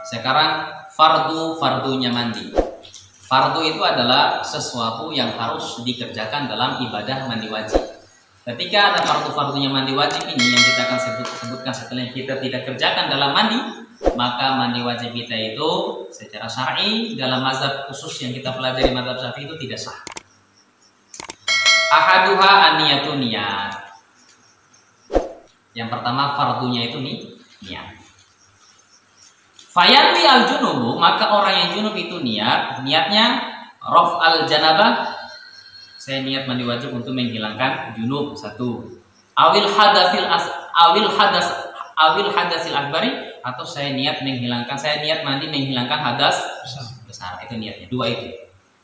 Sekarang fardunya mandi. Fardu itu adalah sesuatu yang harus dikerjakan dalam ibadah mandi wajib. Ketika ada fardunya mandi wajib ini yang kita akan sebutkan setelah kita tidak kerjakan dalam mandi, maka mandi wajib kita itu secara syar'i dalam mazhab khusus yang kita pelajari mazhab Syafi'i itu tidak sah. Ahaduha an-niyatu niat. Yang pertama fardunya itu niat. Fayanwi al-junubu, maka orang yang junub itu niatnya raf al-janabah, saya niat mandi wajib untuk menghilangkan junub satu. Awil hadasil akbari, atau saya niat mandi menghilangkan hadas besar. Itu niatnya. Dua itu.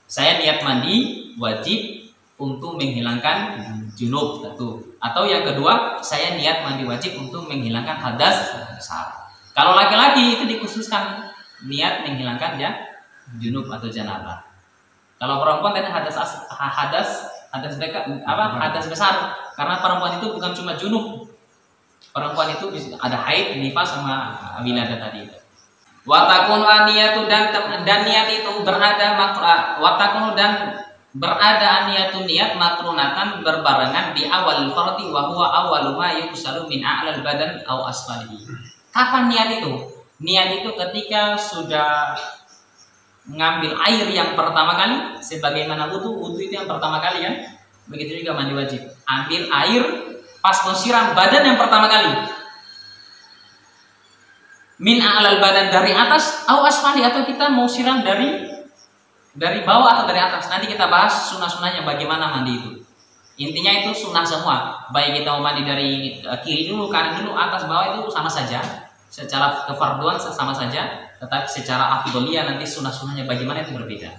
Saya niat mandi wajib untuk menghilangkan junub satu. Atau yang kedua, saya niat mandi wajib untuk menghilangkan hadas besar. Kalau laki-laki itu dikhususkan niat menghilangkan junub atau janabah. Kalau perempuan tadi hadas besar, karena perempuan itu bukan cuma junub. Perempuan itu ada haid, nifas sama wiladah tadi itu. Watakunu aniyatu dan niat itu berada aniyatu niat makrunatan berbarengan di awal fardi wa huwa awwalu ma yusalu min a'lal badan aw asfalihi. Kapan niat itu? Niat itu ketika sudah ngambil air yang pertama kali, sebagaimana wudu itu yang pertama kali kan? Begitu juga mandi wajib. Ambil air pas mau siram badan yang pertama kali. Min a'lal badan dari atas, aw asfali, atau kita mau siram dari bawah atau dari atas. Nanti kita bahas sunnah-sunnahnya bagaimana mandi itu. Intinya itu sunnah semua. Baik kita mau mandi dari kiri dulu, kanan dulu, atas, bawah itu sama saja. Secara kefarduan sama saja, tetapi secara afdholiyah nanti sunnah-sunnahnya bagaimana itu berbeda.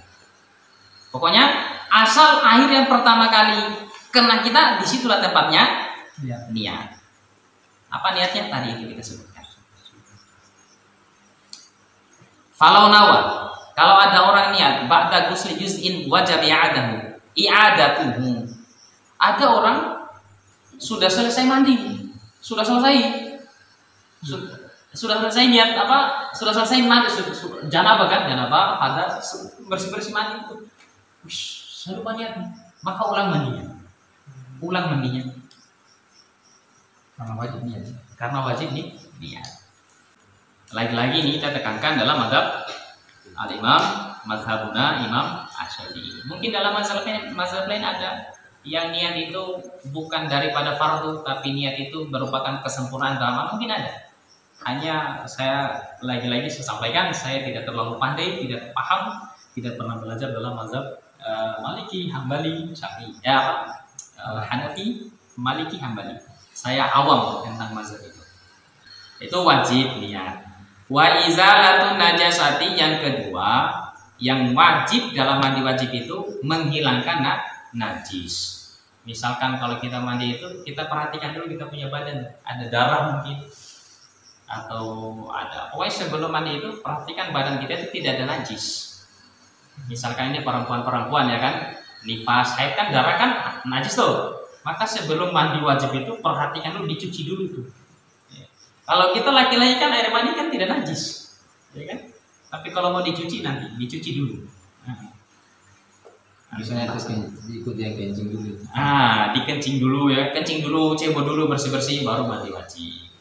Pokoknya asal air yang pertama kali kena kita, disitulah tempatnya niat. Apa niatnya? Tadi itu kita sebutkan. Falau nawa, kalau ada orang niat ba'da ghusli juz'in wajib i'adatuhu. Ada orang sudah selesai mandi, sudah selesai niat sudah selesai mandi, janabah hadas, bersih mandi itu, saya lupa niat, maka ulang mandinya karena wajib niat. Lagi-lagi ini kita tekankan dalam mazhab al-imam mazhabuna Imam Asy'ari. Mungkin dalam mazhab lain ada yang niat itu bukan daripada fardu, tapi niat itu merupakan kesempurnaan agama, mungkin ada. Hanya saya lagi-lagi saya sampaikan, saya tidak terlalu pandai, tidak paham, tidak pernah belajar dalam mazhab Maliki, Hambali, Syafi'i, Hanafi, Maliki, Hambali. Saya awam tentang mazhab itu. Itu wajib niat. Wa izalatun najasati, yang kedua, yang wajib dalam mandi wajib itu menghilangkan najis. Misalkan kalau kita mandi itu, kita perhatikan dulu kita punya badan, ada darah mungkin, atau ada, pokoknya sebelum mandi itu perhatikan badan kita itu tidak ada najis. Misalkan ini perempuan ya kan, nifas, haid kan, darah kan najis tuh. Maka sebelum mandi wajib itu perhatikan dulu, dicuci dulu tuh. Kalau kita laki-laki kan air mandi kan tidak najis, ya kan? Tapi kalau mau dicuci nanti dicuci dulu. Misalnya ikut yang kencing dulu. Dikencing dulu ya, kencing dulu, cebok dulu, bersih baru mandi wajib.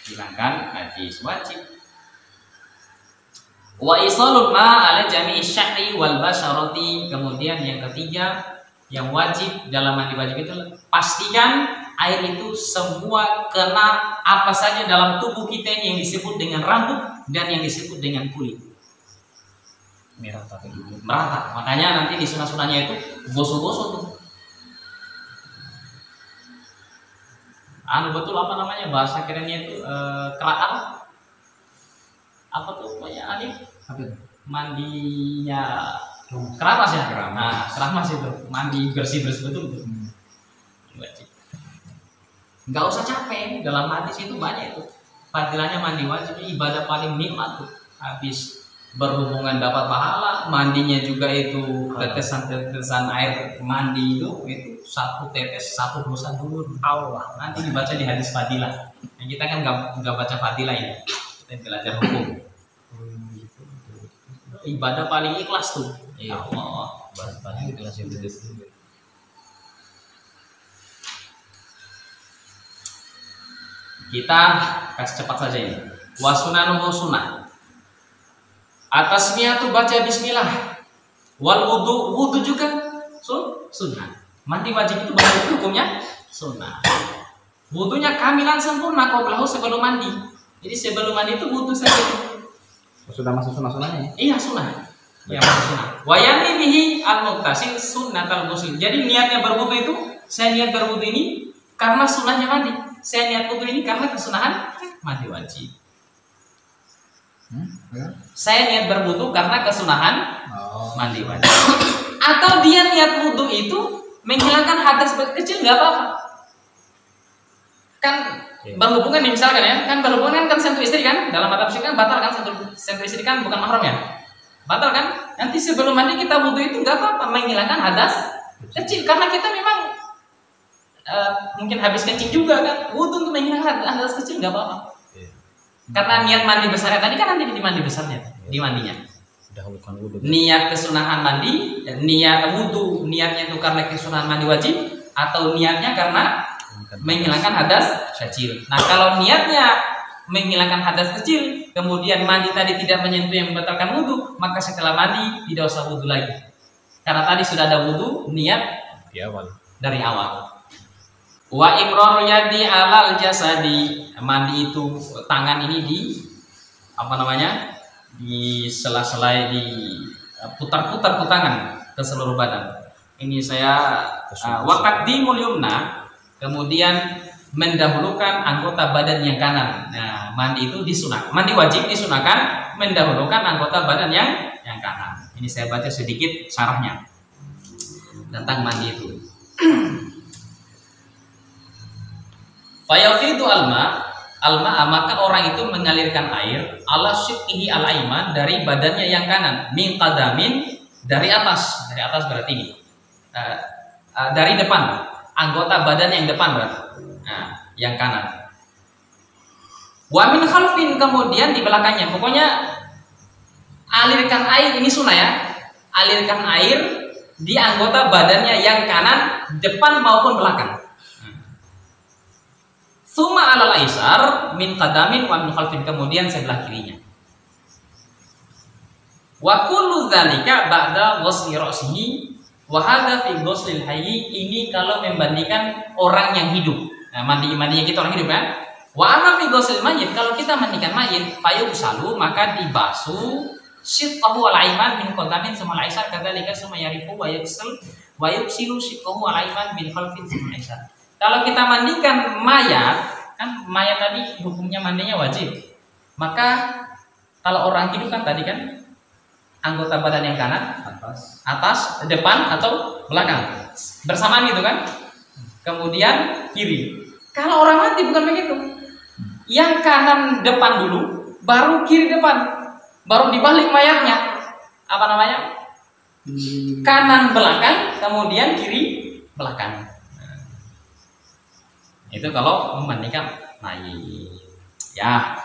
Hilangkan najis wajib. Wa isalul ma ala jami'i syahri wal basyarati. Kemudian yang ketiga, yang wajib dalam mandi wajib itu pastikan air itu semua kena apa saja dalam tubuh kita ini yang disebut dengan rambut dan yang disebut dengan kulit. Merata. Makanya nanti di sunnah-sunnahnya itu gosok-gosok tuh. Betul apa namanya bahasa kerennya itu kerak apa tuh kayak mandinya keramas ya. Keramas itu mandi bersih betul. Wajib. Nggak usah capek, dalam hadis itu banyak itu fadilahnya mandi wajib, ibadah paling nikmat tuh. Habis berhubungan dapat pahala, mandinya juga itu tetesan-tetesan air mandi itu satu tetes satu dosa dulu Allah. Nanti dibaca di hadis fadilah. Nah, kita kan nggak baca fadilah ini, kita belajar hukum. Ibadah paling ikhlas tuh. Ya Allah, paling ikhlas itu. Kita kasih cepat saja ini. Wasunanuhu sunnah. Atasnya tuh baca bismillah. Wal wudu juga sunnah. Mandi wajib itu baca hukumnya sunnah. Wudunya kamilan sempurna qablahu sebelum mandi. Jadi sebelum mandi itu wudu saja. Sudah masuk sunnah-sunnahnya? Iya sunnah. Ya masuk sunnah. Wa yanni bihi al-muqtasil sunnatal ghusl. Jadi niatnya berwudu itu, saya niat berwudu ini karena sunnahnya mandi. Saya niat wudu ini karena kesunahan mandi wajib. Saya niat berwudu karena kesunahan mandi wajib. Atau dia niat wudu itu menghilangkan hadas kecil nggak apa-apa. Kan berhubungan nih misalkan ya, kan berhubungan kan sentuh istri kan, dalam adab syirk kan batal kan, sentuh istri kan bukan mahram ya, batal kan. Nanti sebelum mandi kita wudu itu nggak apa-apa menghilangkan hadas kecil karena kita memang mungkin habis kencing juga kan, wudu untuk menghilangkan hadas kecil nggak apa-apa. Karena niat mandi besarnya tadi kan nanti di mandi besarnya, di mandinya. Niat kesunahan mandi, niat wudu, niatnya itu karena kesunahan mandi wajib atau niatnya karena menghilangkan hadas kecil. Nah kalau niatnya menghilangkan hadas kecil, kemudian mandi tadi tidak menyentuh yang membatalkan wudu, maka setelah mandi tidak usah wudu lagi. Karena tadi sudah ada wudu niat dari awal. Wa imrarul yadi alal jasadi. Mandi itu tangan ini di apa namanya? Di sela-sela, di putar-putar tuh tangan ke seluruh badan. Ini saya waqaddimul yumna, kemudian mendahulukan anggota badan yang kanan. Nah, mandi itu disunah. Mandi wajib disunahkan mendahulukan anggota badan yang kanan. Ini saya baca sedikit syarahnya tentang mandi itu. Fayafidu alma, maka orang itu mengalirkan air ala syiqihi al-aiman dari badannya yang kanan, min qadamin dari atas berarti ini. Dari depan, anggota badan yang depan berarti. Nah, yang kanan. Wa min khalfin, kemudian di belakangnya. Pokoknya alirkan air ini sunnah ya. Alirkan air di anggota badannya yang kanan, depan maupun belakang. Suma alal aisar min qadamin wa min khalfin, kemudian sebelah kirinya. Wa kullu dzalika ba'da ghusli ra'sihi wa hadza fi ghuslil hayy. Ini kalau membandingkan orang yang hidup. Nah, mandinya kita orang hidup kan. Wa amma fi ghuslil mayyit, kalau kita mandikan mayit, fayusalu, maka dibasuh shiqqahu al-aiman min qadamin summa al-aisar kadzalika summa yarifu wa yuksilu shiqqahu al-aiman min khalfin summa al-aisar. Kalau kita mandikan mayat, kan mayat tadi hukumnya mandinya wajib. Maka kalau orang hidup kan tadi kan anggota badan yang kanan, atas, depan atau belakang, bersamaan gitu kan. Kemudian kiri. Kalau orang mati bukan begitu. Yang kanan depan dulu, baru kiri depan, baru dibalik mayatnya. Apa namanya? Kanan belakang, kemudian kiri belakang. Itu kalau memandikan mayit. Ya,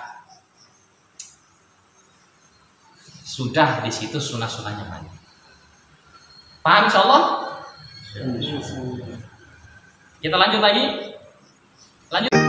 sudah di situ sunah-sunahnya mandi. Paham insyaallah? Kita lanjut lagi. Lanjut.